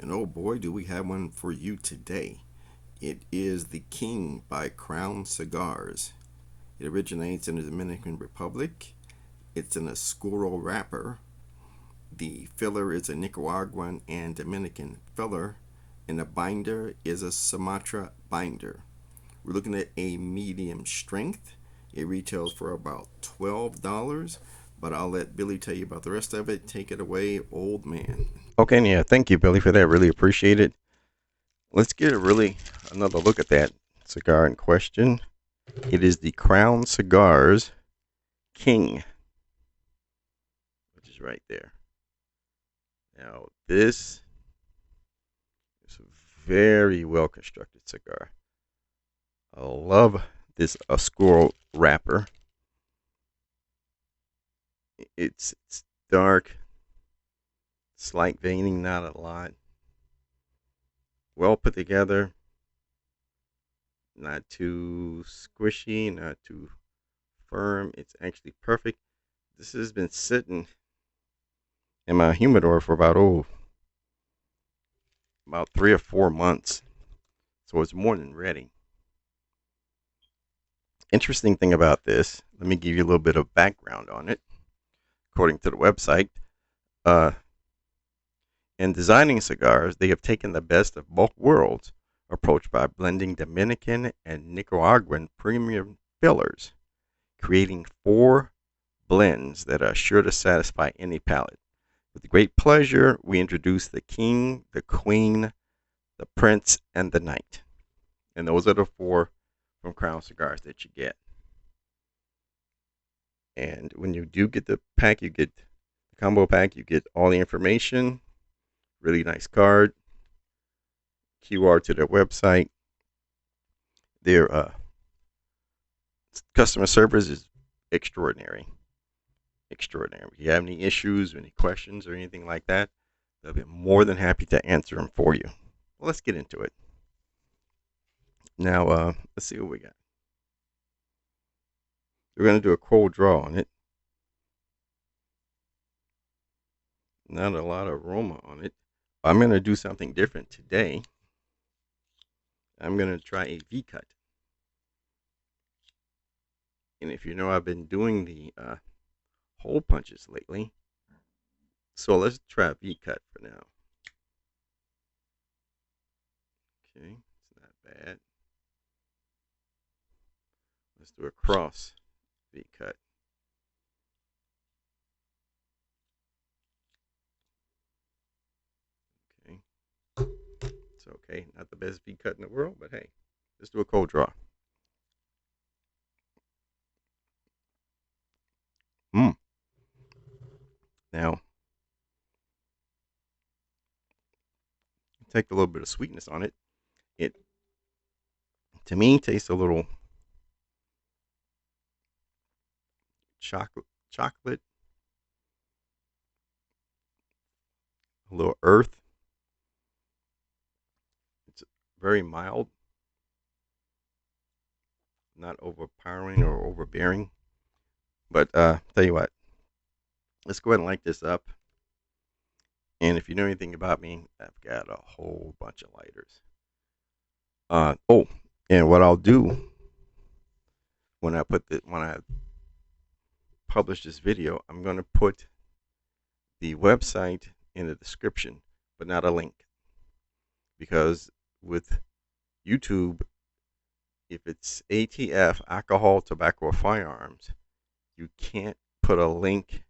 And oh boy, do we have one for you today. It is the King by Crown Cigars. It originates in the Dominican Republic. It's an Oscuro wrapper. The filler is a Nicaraguan and Dominican filler, and the binder is a Sumatra binder. We're looking at a medium strength. It retails for about $12, but I'll let Billy tell you about the rest of it. Take it away, old man. Okay, yeah, thank you, Billy, for that. Really appreciate it. Let's get another look at that cigar in question. It is the Crown Cigars King, which is right there. Now, this is a very well constructed cigar. I love this Oscuro wrapper. It's dark, slight veining, not a lot. Well put together, not too squishy, not too firm. It's actually perfect. This has been sitting in my humidor for about 3 or 4 months, so it's more than ready. Interesting thing about this, let me give you a little bit of background on it. According to the website, uh, in designing cigars, they have taken the best of both worlds approach by blending Dominican and Nicaraguan premium fillers, creating 4 blends that are sure to satisfy any palate. With great pleasure, we introduce the King, the Queen, the Prince, and the Knight. And those are the 4 from Crown Cigars that you get. And when you do get the pack, you get the combo pack, you get all the information, really nice card, QR to their website. Their customer service is extraordinary. Extraordinary. If you have any issues, any questions, or anything like that, they'll be more than happy to answer them for you. Well, let's get into it. Now, let's see what we got. We're going to do a cold draw on it. Not a lot of aroma on it. I'm going to do something different today. I'm going to try a V cut. And if you know, I've been doing the hole punches lately. So let's try a V cut for now. Okay, it's not bad. Let's do a cross V cut. Okay, it's okay. Not the best V cut in the world, but hey, let's do a cold draw. Mm. Now, take a little bit of sweetness on it. It, to me, tastes a little chocolate, a little earth. It's very mild, not overpowering or overbearing. But tell you what, let's go ahead and light this up. And if you know anything about me, I've got a whole bunch of lighters. Oh, and what I'll do when I publish this video, I'm going to put the website in the description, but not a link, because with YouTube, if it's ATF, alcohol, tobacco, or firearms, you can't put a link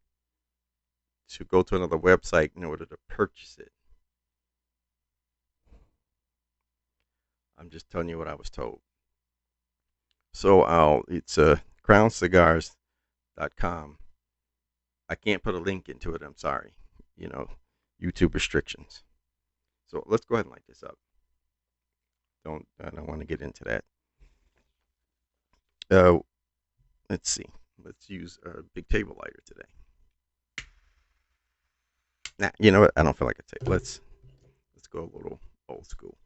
to go to another website in order to purchase it. I'm just telling you what I was told. So it's crowncigars.com. I can't put a link into it. I'm sorry. You know, YouTube restrictions. So let's go ahead and light this up. I don't want to get into that. Uh, let's see. Let's use a big table lighter today. Nah, you know what? I don't feel like a table. Let's go a little old school.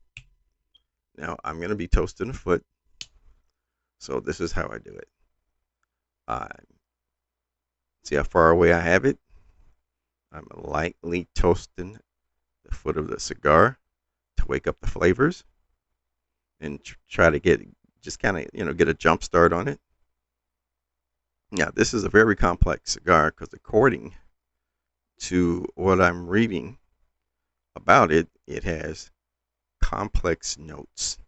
Now I'm gonna be toasting a foot. So this is how I do it. I see how far away I have it. I'm lightly toasting the foot of the cigar to wake up the flavors and try to get just kind of get a jump start on it. Now, this is a very complex cigar because according to what I'm reading about it, it has complex notes.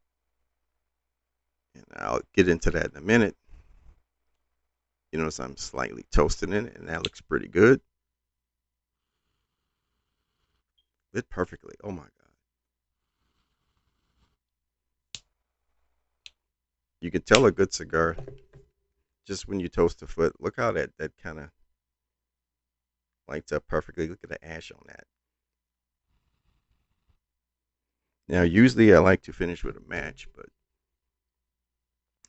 And I'll get into that in a minute. You notice I'm slightly toasting it, and that looks pretty good. Lit perfectly. Oh my God. You can tell a good cigar just when you toast the foot. Look how that kind of lights up perfectly. Look at the ash on that. Now, usually I like to finish with a match, but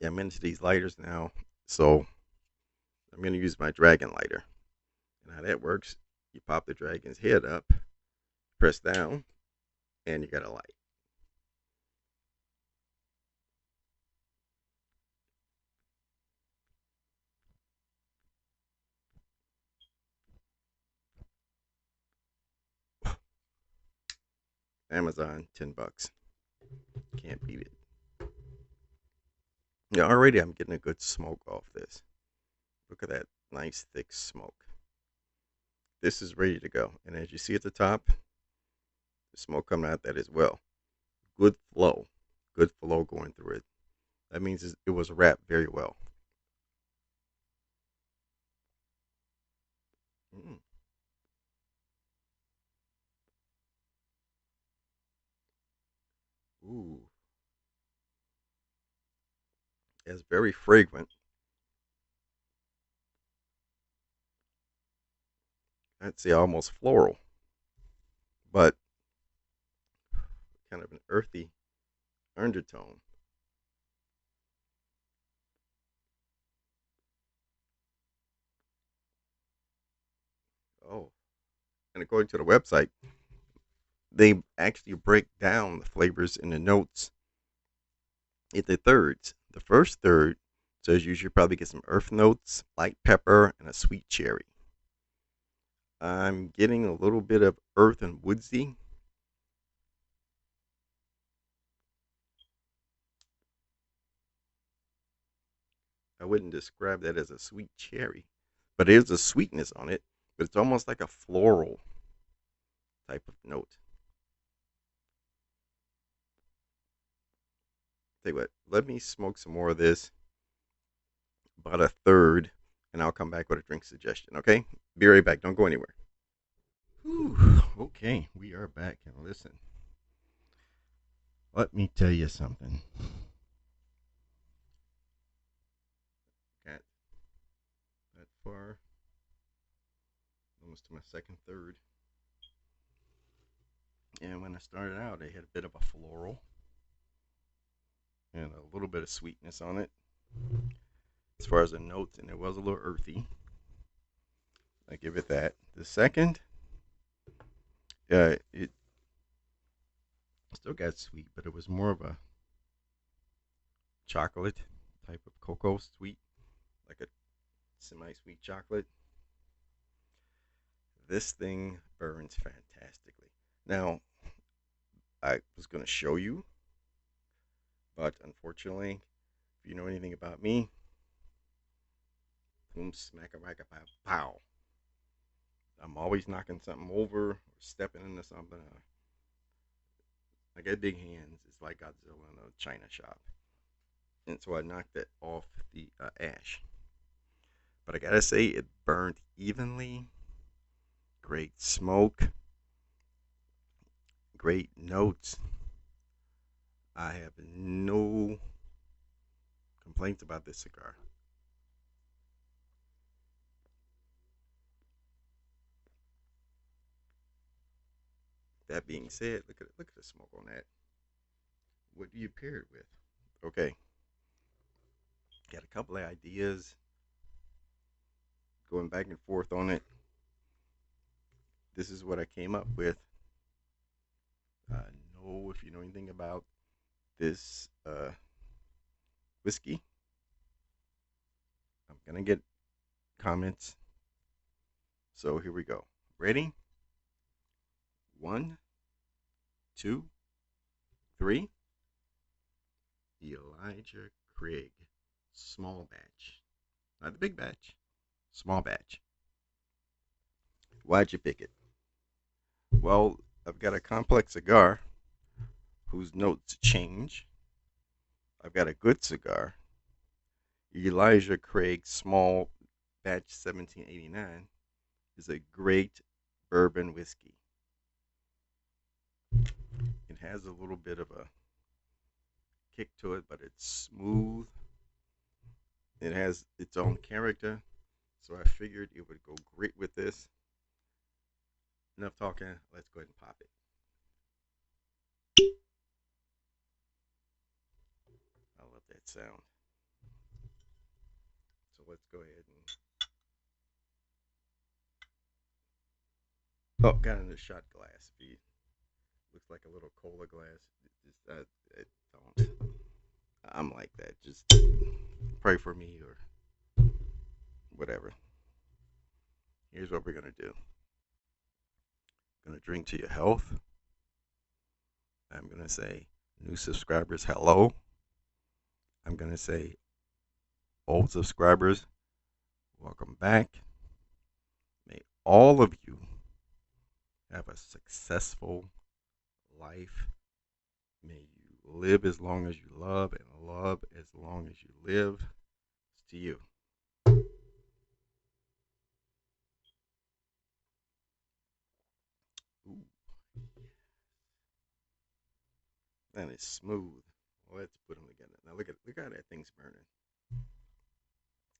yeah, I'm into these lighters now. So I'm going to use my dragon lighter. And how that works, you pop the dragon's head up, press down, and you got a light. Amazon, $10. Can't beat it. Yeah, already I'm getting a good smoke off this. Look at that nice thick smoke. This is ready to go. And as you see at the top, the smoke coming out that as well. Good flow. Good flow going through it. That means it was wrapped very well. Mm. Ooh. It's very fragrant. I'd say almost floral, but kind of an earthy undertone. Oh, and according to the website, they actually break down the flavors in the notes in the thirds. The first third says you should probably get some earth notes, light pepper, and a sweet cherry. I'm getting a little bit of earth and woodsy. I wouldn't describe that as a sweet cherry, but there's a sweetness on it, but it's almost like a floral type of note. Tell you what, let me smoke some more of this, about a third, and I'll come back with a drink suggestion, okay? Be right back. Don't go anywhere. Whew, okay, we are back. And listen, let me tell you something. Got that far, almost to my second third. And when I started out, I had a bit of a floral and a little bit of sweetness on it as far as the notes, and it was a little earthy. I give it that. The second, it still got sweet, but it was more of a chocolate type of cocoa sweet, like a semi-sweet chocolate. This thing burns fantastically. Now, I was going to show you, but unfortunately, if you know anything about me, boom, smack a rack a pow, pow. I'm always knocking something over or stepping into something. I got big hands. It's like Godzilla in a china shop. And so I knocked it off the ash. But I gotta say, it burned evenly. Great smoke. Great notes. I have no complaints about this cigar. That being said, look at the smoke on that. What do you pair it with? Okay, got a couple of ideas going back and forth on it. This is what I came up with. Know if you know anything about this whiskey. I'm gonna get comments. So here we go. Ready? One, 2, 3. Elijah Craig. Small batch. Not the big batch. Small batch. Why'd you pick it? Well, I've got a complex cigar whose notes change. I've got a good cigar. Elijah Craig Small Batch 1789 is a great bourbon whiskey. It has a little bit of a kick to it, but it's smooth. It has its own character, so I figured it would go great with this. Enough talking, let's go ahead and pop it. I love that sound. So let's go ahead and. Oh, got in a shot glass. Looks like a little cola glass. I don't. I'm like that. Just pray for me or whatever. Here's what we're gonna do. I'm gonna drink to your health. I'm gonna say new subscribers, hello. I'm gonna say old subscribers, welcome back. May all of you have a successful life. May you live as long as you love and love as long as you live. It's to you. Ooh, that is smooth. Let's put them together. Now look how that thing's burning.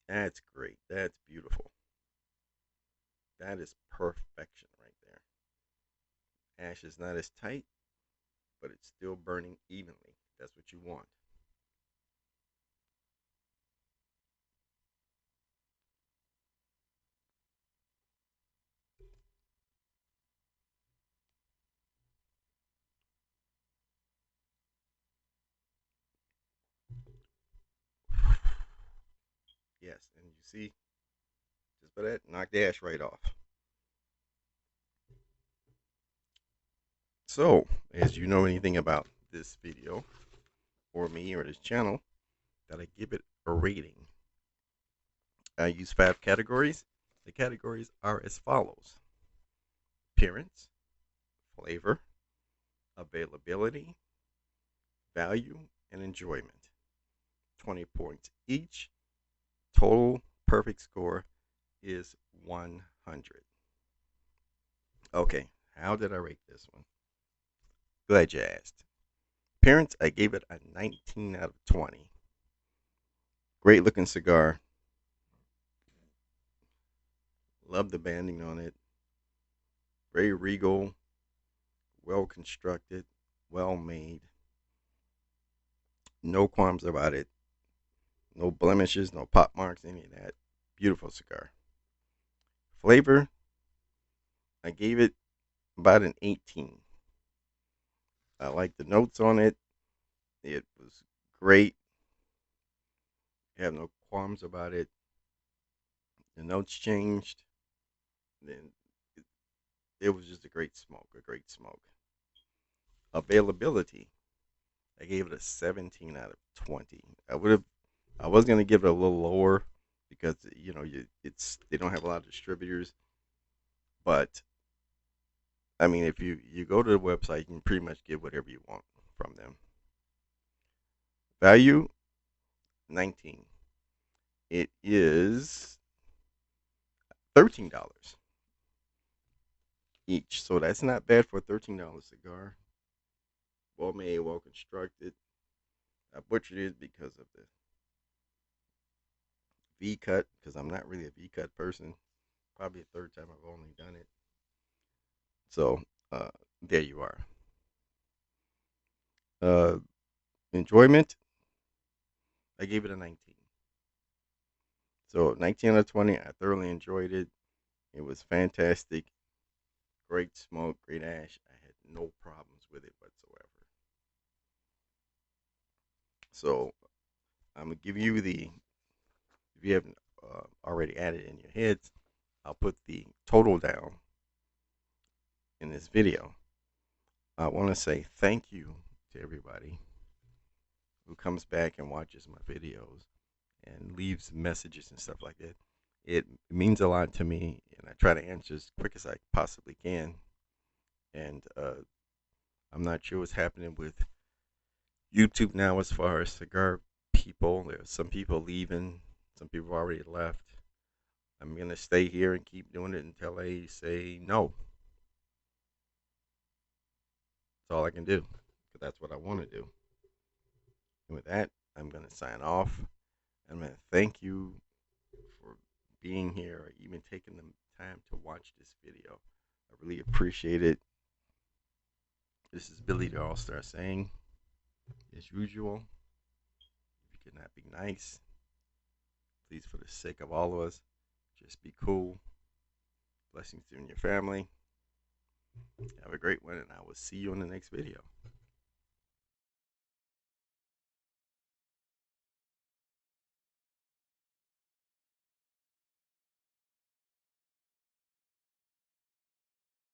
That's great. That's beautiful. That is perfection right there. Ash is not as tight, but it's still burning evenly. That's what you want. Yes, and you see, just for that, knock the ash right off. So, as you know anything about this video, or me, or this channel, that I give it a rating. I use 5 categories. The categories are as follows: appearance, flavor, availability, value, and enjoyment. 20 points each. Total perfect score is 100. Okay, how did I rate this one? Glad you asked. Appearance, I gave it a 19 out of 20. Great looking cigar. Love the banding on it. Very regal, well constructed, well made. No qualms about it. No blemishes, no pop marks, any of that. Beautiful cigar. Flavor, I gave it about an 18. I like the notes on it. It was great. I have no qualms about it. The notes changed. Then it was just a great smoke, a great smoke. Availability, I gave it a 17 out of 20. I was gonna give it a little lower because they don't have a lot of distributors, but I mean if you go to the website, you can pretty much get whatever you want from them. Value, 19. It is $13 each, so that's not bad for a $13 cigar. Well made, well constructed. I butchered it because of the V cut, because I'm not really a V cut person. Probably the third time I've only done it. So uh, there you are. Uh, enjoyment, I gave it a 19. So 19 out of 20, I thoroughly enjoyed it. It was fantastic. Great smoke, great ash. I had no problems with it whatsoever. So I'm gonna give you the, if you haven't already added in your heads, I'll put the total down in this video. I want to say thank you to everybody who comes back and watches my videos and leaves messages and stuff like that. It means a lot to me, and I try to answer as quick as I possibly can. And I'm not sure what's happening with YouTube now as far as cigar people. There's some people leaving, some people already left. I'm gonna stay here and keep doing it until they say no. That's all I can do, because that's what I want to do. And with that, I'm gonna sign off. I'm gonna thank you for being here or even taking the time to watch this video. I really appreciate it. This is Billy the All Star saying, as usual, if you cannot be nice, please, for the sake of all of us, just be cool. Blessings to you and your family. Have a great one, and I will see you in the next video.